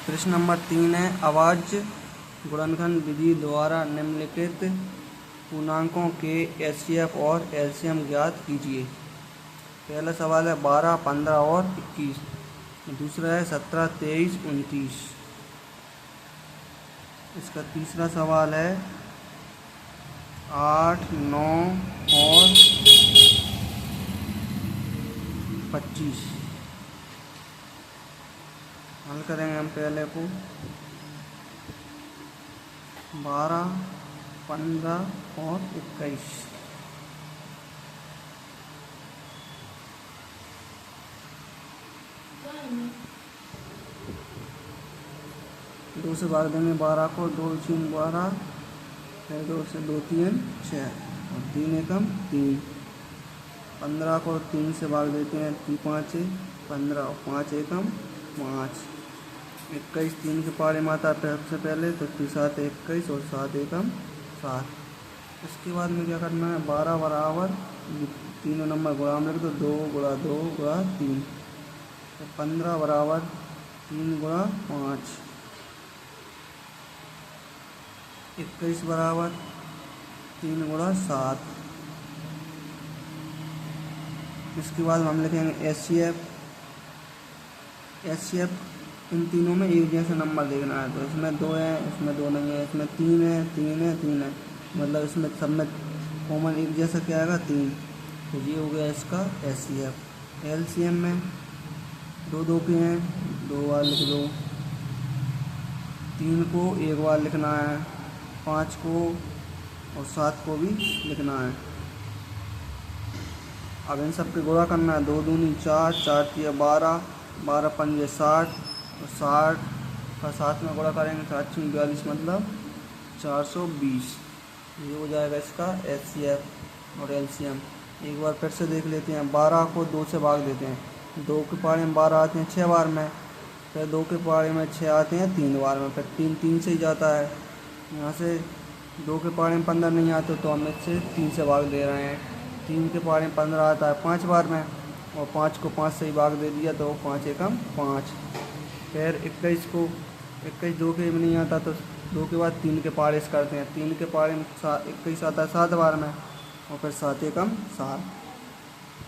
प्रश्न नंबर 3 है, अभाज्य गुणनखंड विधि द्वारा निम्नलिखित पूर्णांकों के एचसीएफ और एलसीएम ज्ञात कीजिए। पहला सवाल है 12, 15 और 21। दूसरा है 17, 23, 29। इसका तीसरा सवाल है 8, 9 और 25। हल करेंगे हम पहले को 12, 15 और 21। दो से भाग देंगे 12 को, 2 3 12, फिर 2 से 2 3 6 और 3 एकम 3। 15 को 3 से भाग देते हैं, 3 5 15 और 5 एकम 5। 21 3 के पारे में आता है सबसे पहले, तो 3 7 21 और 7 एकम 7। इसके बाद में क्या करना है, 12 बराबर तीनों नंबर गुणा में लिख दो, 2 गुणा 2 गुणा 3। तो 15 बराबर 3 गुणा 5। 21 बराबर 3 गुणा 7। इसके बाद हम लिखेंगे एचसीएफ। इन तीनों में एक जैसा नंबर देखना है, तो इसमें 2 है, इसमें 2 नहीं है, इसमें 3 है, 3 है, 3 है, मतलब इसमें सब में कॉमन एक जैसा क्या आएगा, 3। तो ये हो गया इसका एचसीएफ। एलसीएम में 2 2 के हैं, 2 बार लिख दो। 3 को एक बार लिखना है, 5 को और 7 को भी लिखना है। अब इन सब के गुणा करना है, 2 दूनी 4, 4 तिया 12, 12 पंजे 60 और 60 का 7 में गुणा करेंगे, 7 छीन 42, मतलब 420। ये हो जाएगा इसका एचसीएफ और एलसीएम। एक बार फिर से देख लेते हैं। 12 को 2 से भाग देते हैं, 2 के पारे में 12 आते हैं 6 बार में, फिर 2 के पारे में 6 आते हैं 3 बार में, फिर 3 3 से ही जाता है। यहाँ से 2 के पारे में 15 नहीं आते, तो हम इससे 3 से भाग दे रहे हैं। 3 के पारे में 15 आता है 5 बार में, और 5 को 5 से ही भाग दे दिया, तो 5 एकम 5। फिर 21 को 21 2 के में नहीं आता, तो 2 के बाद 3 के पारे से करते हैं। 3 के पारे में 21 आता है 7 बार में, और फिर 7 एकम 7।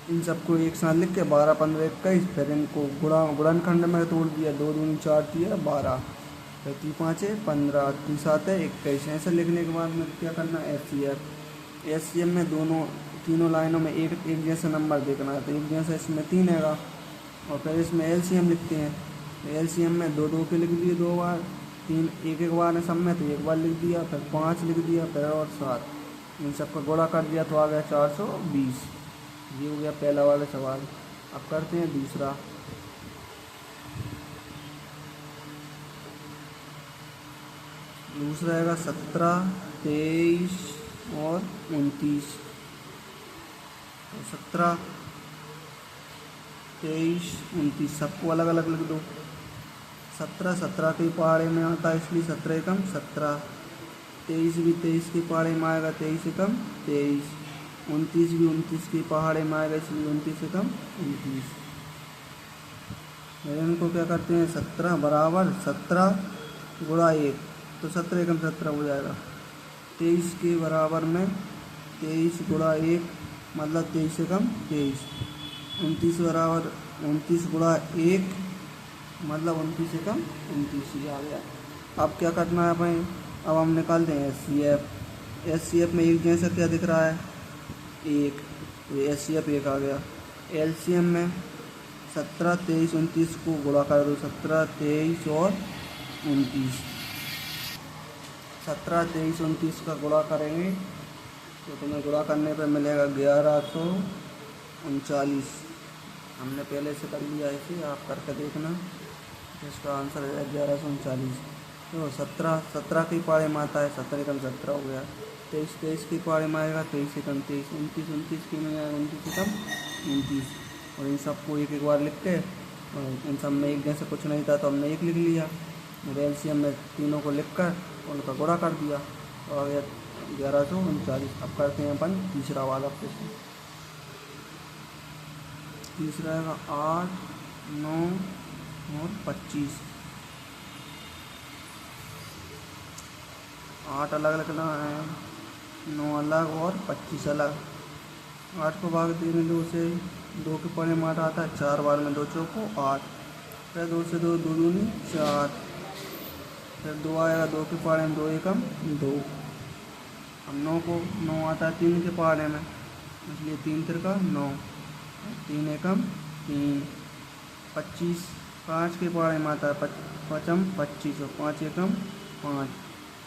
इन सबको एक साथ लिख के 12 15 21, फिर इनको गुणनखंड में तोड़ दिया, 2 दूनी 4 तिया 12, फिर 3 5 15, 3 7 21। ऐसे लिखने के बाद में क्या करना है, एचसीएफ में तीनों लाइनों में एक जैसा नंबर देखना है, तो एक जैसा इसमें 3 हैगा। और फिर इसमें एलसीएम लिखते हैं, तो एलसीएम में 2 2 के लिख दिए 2 बार, 3 एक एक बार है सब में, तो एक बार लिख दिया, फिर 5 लिख दिया, फिर और 7। इन सबका गुणा कर दिया तो आ गया 420। ये हो गया पहला वाला सवाल। अब करते हैं दूसरा। दूसरा आएगा 17, 23 और 29। 17, 23, 29 सबको अलग अलग लिख दो। 17 17 के पहाड़े में आता है, इसलिए 17 एकम 17। 23 भी 23 के पहाड़े में आएगा, 23 एकम 23। 29 भी 29 के पहाड़े में आएगा, इसलिए 29 एकम 29। इनको क्या करते हैं, 17 बराबर 17 गुणा 1, तो 17 एकम 17 हो जाएगा। 23 के बराबर में 23 गुणा 1, मतलब 23 एकम 23। 29 बराबर 29 गुणा 1, मतलब 29 एकम 29 ही आ गया। अब क्या करना है भाई, अब हम निकालते हैं एचसीएफ। एचसीएफ में एक जैसा क्या दिख रहा है, 1, ये एचसीएफ 1 आ गया। एलसीएम में 17 23 29 को गुणा कर दो, 17 23 और 29। 17 23 29 का गुणा करेंगे तो तुम्हें गुणा करने पर मिलेगा 1139। हमने पहले से कर लिया, इसे आप करके देखना। इसका आंसर है 1139। तो 17 के पारे में आता है, 17 एकम 17 हो गया। 23 23 के पारे में आएगा, 23 एकम 23। 29 29 के में आएगा, 29 एकम 29। और इन सबको एक एक बार लिख के, और इन सब में एक जैसे कुछ नहीं था तो हमने 1 लिख लिया, और एलसीएम में तीनों को लिख कर उनका गुणा कर दिया, तो आ गया 1139। अब करते हैं अपन तीसरा वाला प्रश्न। तीसरा है 8, 9 और 25। 8 अलग लिखना है, 9 अलग और 25 अलग। 8 को भाग देंगे 2 से, 2 के पड़े में 8 आता है, 4 बार में 2 चौको 8, फिर 2 से 2, 2 दूनी 4, फिर 2 आएगा 2 के पहाड़े में, 2 एकम 2। अब 9 को 9 आता है 3 के पहाड़े में, इसलिए 3 तिरका 9, 3 एकम 3। 25 5 के पहाड़े में आता है, पचम 25 और 5 एकम 5,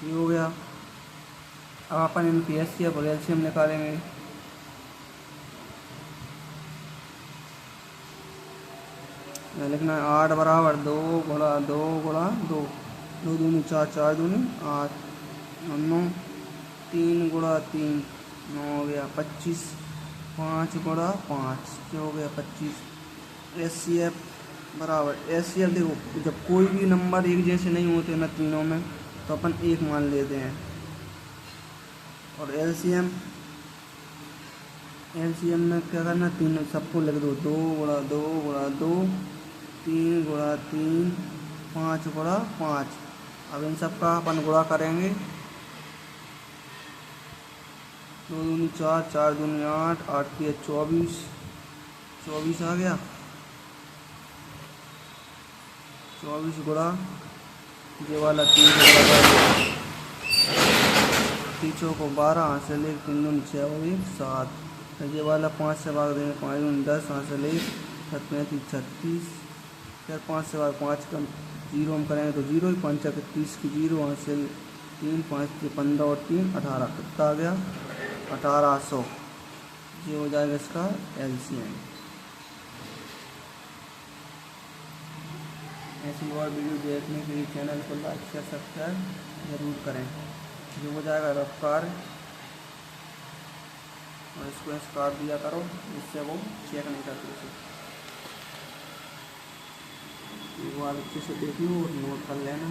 ये हो गया। अब अपन इनकी एचसीएफ और एलसीएम निकालेंगे। लिखना है 8 बराबर 2 गुणा 2 गुणा 2, 2 दूनी 4, 4 दूनी 8, 9 3 गुणा 3, 9 हो गया। 25 5 गुणा 5, क्या हो गया 25। एचसीएफ बराबर, एचसीएफ देखो जब कोई भी नंबर एक जैसे नहीं होते ना तीनों में, तो अपन 1 मान लेते हैं। और एलसीएम, एलसीएम में क्या करना, तीनों सबको लिख दो, 2 गुणा 2 गुणा 2, 3 गुणा 3, 5 गुणा 5। अब इन सब का अपन गुणा करेंगे, 2 दूनी 4, 4 दूनी 8, 8 की 24, 24 आ गया। 24 गुणा ये वाला 3 गुणा 3 को 12 हासिल 1, 3 दूनी 6 हो गई 7। ये वाला 5 से भाग देंगे, 5 दूनी 10 हासिल 1, 7 35 36, फिर 5 से भाग 5 कम 0 हम करेंगे तो 0 ही, 5 30 की 0 हासिल 3, 5 के 15 और 3 18, कितना आ गया 1800। ये हो जाएगा इसका एलसीएम। ऐसी और वीडियो देखने के लिए चैनल को लाइक शेयर सब्सक्राइब जरूर करें। ये हो जाएगा रफ कार्य, और इसको स्कार दिया करो, इससे वो चेक नहीं करते उसे। एक बार अच्छे से देख लो और नोट कर लेना।